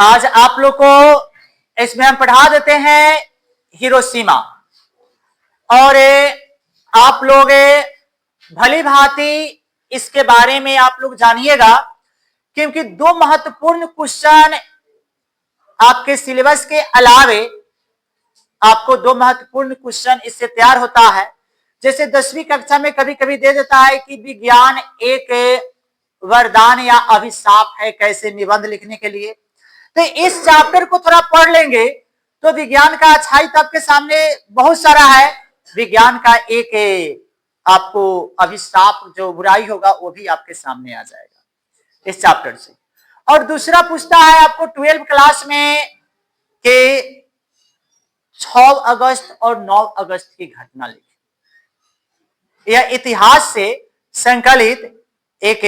आज आप लोग को इसमें हम पढ़ा देते हैं हिरोशिमा। और आप लोग भली भांति इसके बारे में आप लोग जानिएगा, क्योंकि दो महत्वपूर्ण क्वेश्चन आपके सिलेबस के अलावे आपको दो महत्वपूर्ण क्वेश्चन इससे तैयार होता है। जैसे 10वीं कक्षा में कभी कभी दे देता है कि विज्ञान एक वरदान या अभिशाप है, कैसे निबंध लिखने के लिए। तो इस चैप्टर को थोड़ा पढ़ लेंगे तो विज्ञान का अच्छाई तो आपके सामने बहुत सारा है, विज्ञान का एक आपको अभिशाप जो बुराई होगा वो भी आपके सामने आ जाएगा इस चैप्टर से। और दूसरा पूछता है आपको 12वीं क्लास में कि 6 अगस्त और 9 अगस्त की घटना लिखी। यह इतिहास से संकलित एक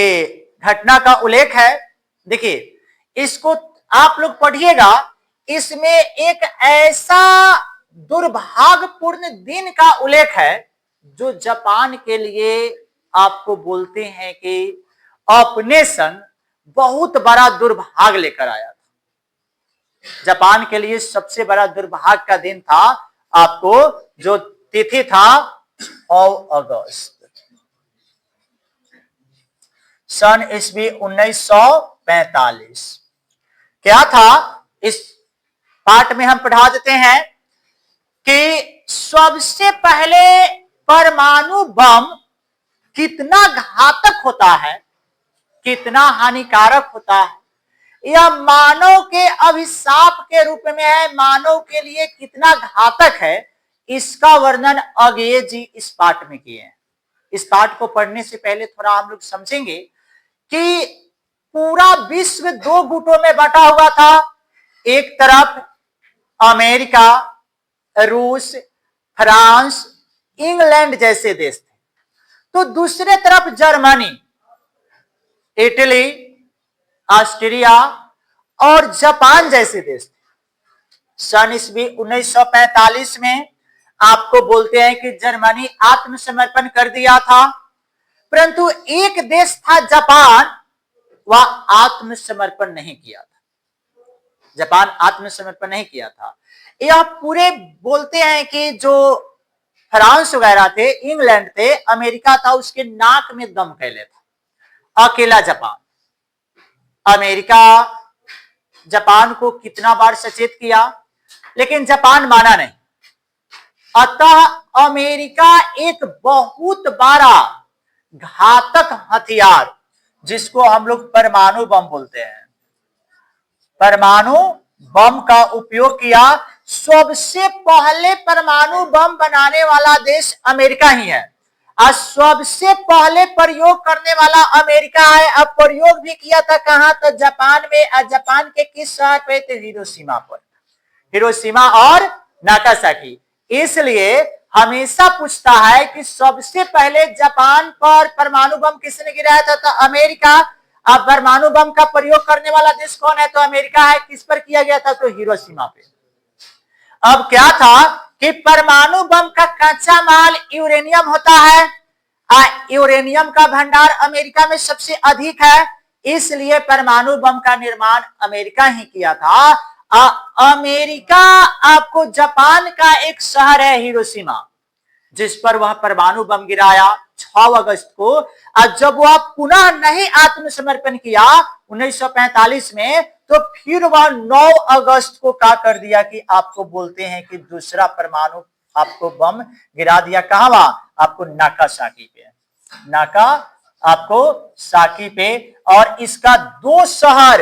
घटना का उल्लेख है। देखिए इसको आप लोग पढ़िएगा, इसमें एक ऐसा दुर्भाग्यपूर्ण दिन का उल्लेख है जो जापान के लिए आपको बोलते हैं कि अपने सन बहुत बड़ा दुर्भाग्य लेकर आया था। जापान के लिए सबसे बड़ा दुर्भाग्य का दिन था आपको जो तिथि था 6 अगस्त सन ईस्वी 1945। क्या था इस पाठ में हम पढ़ा देते हैं कि सबसे पहले परमाणु बम कितना घातक होता है, कितना हानिकारक होता है, यह मानव के अभिशाप के रूप में है, मानव के लिए कितना घातक है, इसका वर्णन अगेय जी इस पाठ में किए हैं। इस पाठ को पढ़ने से पहले थोड़ा हम लोग समझेंगे कि पूरा विश्व 2 गुटों में बटा हुआ था। एक तरफ अमेरिका, रूस, फ्रांस, इंग्लैंड जैसे देश थे, तो दूसरे तरफ जर्मनी, इटली, ऑस्ट्रिया और जापान जैसे देश थे। सन ईस्वी 1945 में आपको बोलते हैं कि जर्मनी आत्मसमर्पण कर दिया था, परंतु एक देश था जापान, वह आत्मसमर्पण नहीं किया था। जापान आत्मसमर्पण नहीं किया था। यह पूरे बोलते हैं कि जो फ्रांस वगैरह थे, इंग्लैंड थे, अमेरिका था, उसके नाक में दम कैले था अकेला जापान। अमेरिका जापान को कितना बार सचेत किया, लेकिन जापान माना नहीं। अतः अमेरिका एक बहुत बड़ा घातक हथियार, जिसको हम लोग परमाणु बम बोलते हैं, परमाणु बम का उपयोग किया। सबसे पहले परमाणु बम बनाने वाला देश अमेरिका ही है और सबसे पहले प्रयोग करने वाला अमेरिका है। अब प्रयोग भी किया था कहां? तो जापान में। और जापान के किस शहर पे? थे हिरोशिमा पर, हिरोशिमा और नागासाकी। इसलिए हमेशा पूछता है कि सबसे पहले जापान पर परमाणु बम किसने गिराया था? तो अमेरिका। अब परमाणु बम का प्रयोग करने वाला देश कौन है? तो अमेरिका है। किस पर किया गया था? तो हिरोशिमा पे। अब क्या था कि परमाणु बम का कच्चा माल यूरेनियम होता है। यूरेनियम का भंडार अमेरिका में सबसे अधिक है, इसलिए परमाणु बम का निर्माण अमेरिका ही किया था। अमेरिका आपको जापान का एक शहर है हिरोशिमा, जिस पर वह परमाणु बम गिराया 6 अगस्त को। और जब वह पुनः नहीं आत्मसमर्पण किया 1945 में, तो फिर वह 9 अगस्त को क्या कर दिया कि आपको बोलते हैं कि दूसरा परमाणु आपको बम गिरा दिया। कहां? वहां आपको नागासाकी पे, नागा आपको साकी पे। और इसका 2 शहर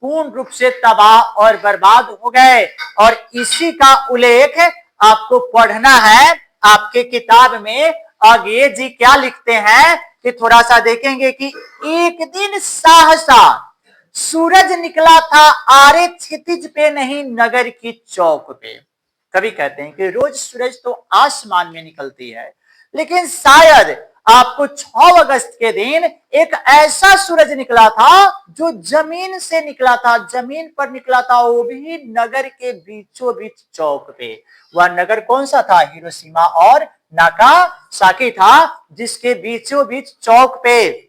पूर्ण रूप से तबाह और बर्बाद हो गए। और इसी का उल्लेख आपको पढ़ना है आपके किताब में। आगे जी क्या लिखते हैं कि थोड़ा सा देखेंगे कि एक दिन सहसा सूरज निकला था आरे क्षितिज पे नहीं नगर की चौक पे। कभी कहते हैं कि रोज सूरज तो आसमान में निकलती है, लेकिन शायद आपको 6 अगस्त के दिन एक ऐसा सूरज निकला था जो जमीन से निकला था, जमीन पर निकला था, वो भी नगर के बीचों बीच चौक पे। वह नगर कौन सा था? हिरोशिमा और नागासाकी था, जिसके बीचों बीच चौक पे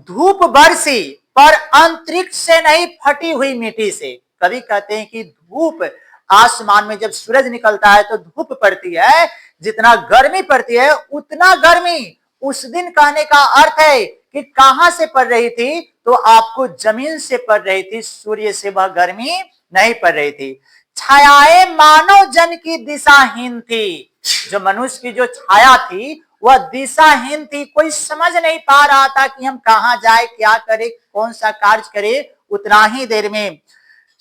धूप बरसी पर अंतरिक्ष से नहीं, फटी हुई मिट्टी से। कभी कहते हैं कि धूप आसमान में जब सूरज निकलता है तो धूप पड़ती है, जितना गर्मी पड़ती है उतना गर्मी उस दिन कहने का अर्थ है कि कहां से पड़ रही थी, तो आपको जमीन से पड़ रही थी, सूर्य से वह गर्मी नहीं पड़ रही थी। छायाएं मानव जन की दिशाहीन थी, जो मनुष्य की जो छाया थी वह दिशाहीन थी, कोई समझ नहीं पा रहा था कि हम कहां जाए, क्या करें, कौन सा कार्य करें। उतना ही देर में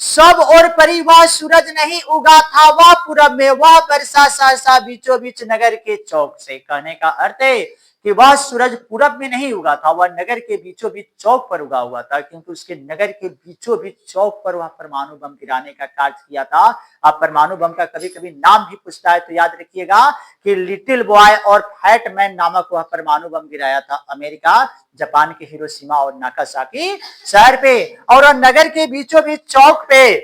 सब और परिवार सूरज नहीं उगा था, वह पूरब में, वह वर्षा सहसा बीचों बीच नगर के चौक से। कहने का अर्थ है कि वह सूरज पूरब में नहीं उगा था, वह नगर के बीचों बीच चौक पर उगा हुआ था, क्योंकि उसके नगर के बीचों बीच चौक पर वह परमाणु बम गिराने का कार्य किया था। आप परमाणु बम का कभी कभी नाम भी पूछता है तो याद रखिएगा कि लिटिल बॉय और फैट मैन नामक वह परमाणु बम गिराया था अमेरिका, जापान के हिरोशिमा और नागासाकी शहर पे। और नगर के बीचों बीच चौक पे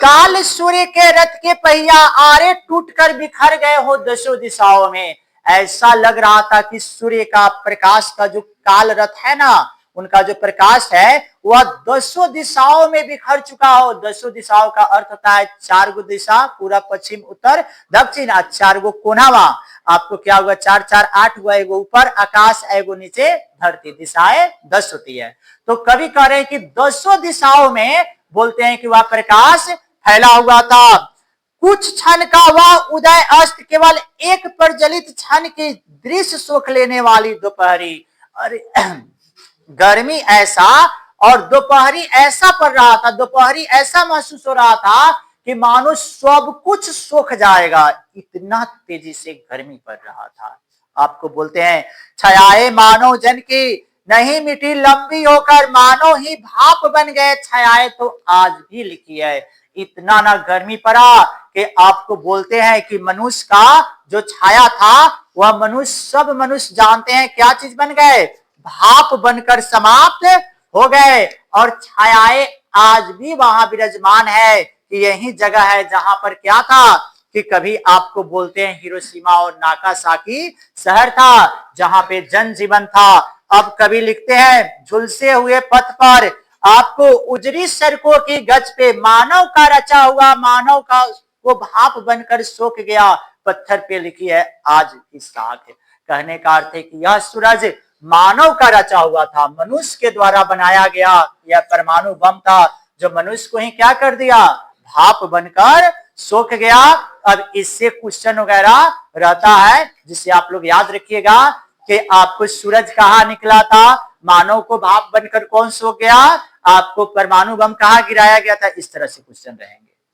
काल सूर्य के रथ के पहिया आरे टूटकर बिखर गए हो दसों दिशाओं में। ऐसा लग रहा था कि सूर्य का प्रकाश का जो काल रथ है ना, उनका जो प्रकाश है वह दसों दिशाओं में बिखर चुका हो। दसों दिशाओं का अर्थ होता है चार गो दिशा, पूरब पश्चिम उत्तर दक्षिण, चार गो कोनावा। आपको क्या हुआ, चार चार आठ हुआ, एगो ऊपर आकाश, एगो नीचे धरती, दिशाएं 10 होती है। तो कवि कह रहे हैं कि दसों दिशाओं में बोलते हैं कि वह प्रकाश फैला हुआ था। कुछ क्षण का वह उदय अस्त, केवल एक प्रज्वलित क्षण की दृश्य सुख लेने वाली दोपहरी। अरे गर्मी ऐसा और दोपहरी ऐसा पड़ रहा था, दोपहरी ऐसा महसूस हो रहा था कि मानो सब कुछ सूख जाएगा, इतना तेजी से गर्मी पड़ रहा था। आपको बोलते हैं छायाएं मानव जन की नहीं मिटी, लंबी होकर मानो ही भाप बन गए छायाएं तो आज भी लिखी है। इतना ना गर्मी पड़ा कि आपको बोलते हैं कि मनुष्य का जो छाया था वह मनुष्य, सब मनुष्य जानते हैं क्या चीज बन गए, भाप बनकर समाप्त हो गए। और छायाएं आज भी वहां विराजमान है कि यही जगह है जहां पर क्या था कि कभी आपको बोलते हैं हिरोशिमा और नागासाकी शहर था जहां पे जनजीवन था। अब कभी लिखते हैं झुलसे हुए पथ पर आपको उजरी सड़कों की गज पे मानव का रचा हुआ, मानव का वो भाप बनकर सोख गया, पत्थर पे लिखी है आज की साख। कहने का अर्थ है कि यह सूरज मानव का रचा हुआ था, मनुष्य के द्वारा बनाया गया यह परमाणु बम था, जो मनुष्य को ही क्या कर दिया, भाप बनकर सोख गया। अब इससे क्वेश्चन वगैरह रहता है जिसे आप लोग याद रखिएगा कि आपको सूरज कहाँ निकला था, मानव को भाप बनकर कौन सोख गया, आपको परमाणु बम कहाँ गिराया गया था, इस तरह से क्वेश्चन रहेंगे।